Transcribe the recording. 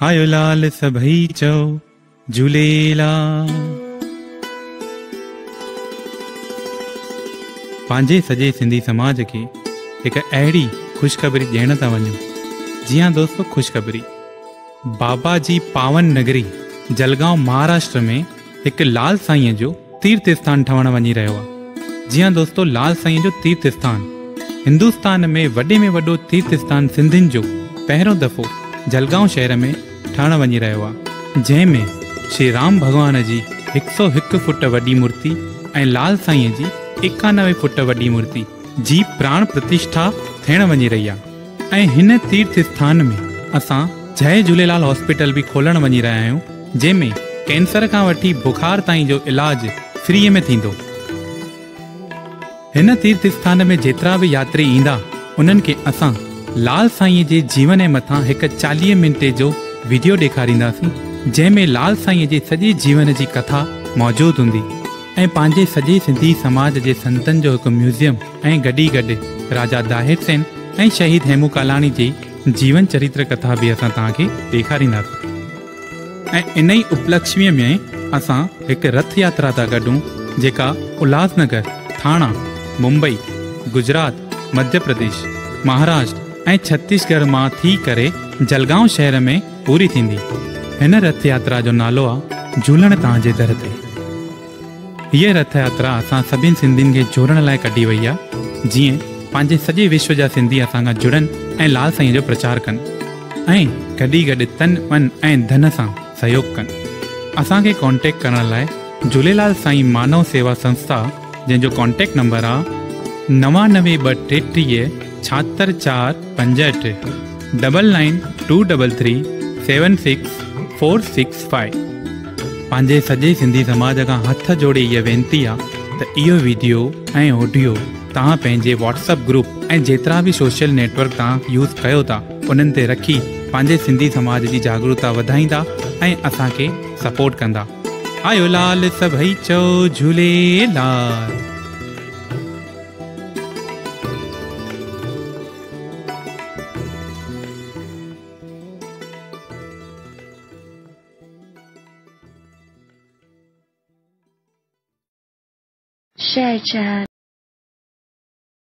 आयो लाल सभई चओ झूलेलाल। पंहिंजे सॼे सिंधी समाज खे हिकु अहिड़ी ख़ुशख़बरी ॾियण था वञूं। जी हाँ दोस्तों, ख़ुशख़बरी बाबा जी पावन नगरी जलगांव महाराष्ट्र में हिकु लाल साईं जो तीर्थ स्थान ठहण वञी रहियो आहे। जी हाँ दोस्तों, लाल साईं जो तीर्थ स्थान हिंदुस्तान में वॾो तीर्थ स्थान सिंधियुनि जो पहिरियों दफ़ो जलगांव शहर में ठहण वञी रहियो आहे, जंहिंमें श्री राम भॻवान जी 101 फुट वॾी मूर्ति ऐं लाल साईं जी 91 फुट वॾी मूर्ति जी प्राण प्रतिष्ठा थियण वञी रही आहे। ऐं हिन तीर्थ स्थान में असां जय झूलेलाल हॉस्पिटल बि खोलण वञी रहिया आहियूं, जंहिंमें कैंसर खां वठी बुखार ताईं जो इलाज फ्री में थींदो। हिन तीर्थ स्थान में जेतिरा भी यात्री ईंदा उन्हनि खे असां लाल साईं जे जीवन जे मथां हिकु 40 मिंटे जो वीडियो ॾेखारींदासीं, जंहिंमें लाल साईं जे सॼे जीवन जी कथा मौजूदु हूंदी ऐं पंहिंजे सॼे सिंधी समाज जे संतनि जो हिकु म्यूज़ियम ऐं गॾी गॾु राजा दाहिर सेन ऐं शहीद हेमू कालाणी जी जीवन चरित्र कथा भी असां तव्हांखे ॾेखारींदासीं। ऐं इन ई उपलक्ष्मीअ में असां हिकु रथ यात्रा था कढूं, जेका उल्हासनगर, थाणा, मुंबई, गुजरात, मध्य प्रदेश, महाराष्ट्र ऐं छत्तीसगढ़ मां थी करे जलगांव शहर में पूरी थींदी। हिन रथ यात्रा जो नालो आहे झूलण तव्हांजे दर ते। हीअ रथ यात्रा असां सभिनि सिंधियुनि खे जोड़ण लाइ कढी वई आहे, जीअं पंहिंजे सॼे विश्व जा सिंधी असां खां जुड़नि ऐं लाल साईं जो प्रचार कनि ऐं गॾी गॾु तन मन ऐं धन सां सहयोग कनि। असांखे कॉन्टेक्ट करण लाइ झूलेलाल साईं मानव सेवा संस्था, जंहिंजो कॉन्टेक्ट नंबर आहे 992333 76465 992333 76465। पंहिंजे सॼे सिंधी समाज खां हथ जोड़े इहा वेनिती आहे त इहो वीडियो ऐं ऑडियो तव्हां पंहिंजे व्हाट्सअप ग्रुप ऐं जेतिरा बि सोशल नेटवर्क तव्हां यूज़ कयो था उन्हनि ते रखी पंहिंजे सिंधी समाज जी जागरूकता वधाईंदा ऐं असांखे सपोर्ट कंदा। आयो लाल सभई चओ झूलेलाल। Share chat.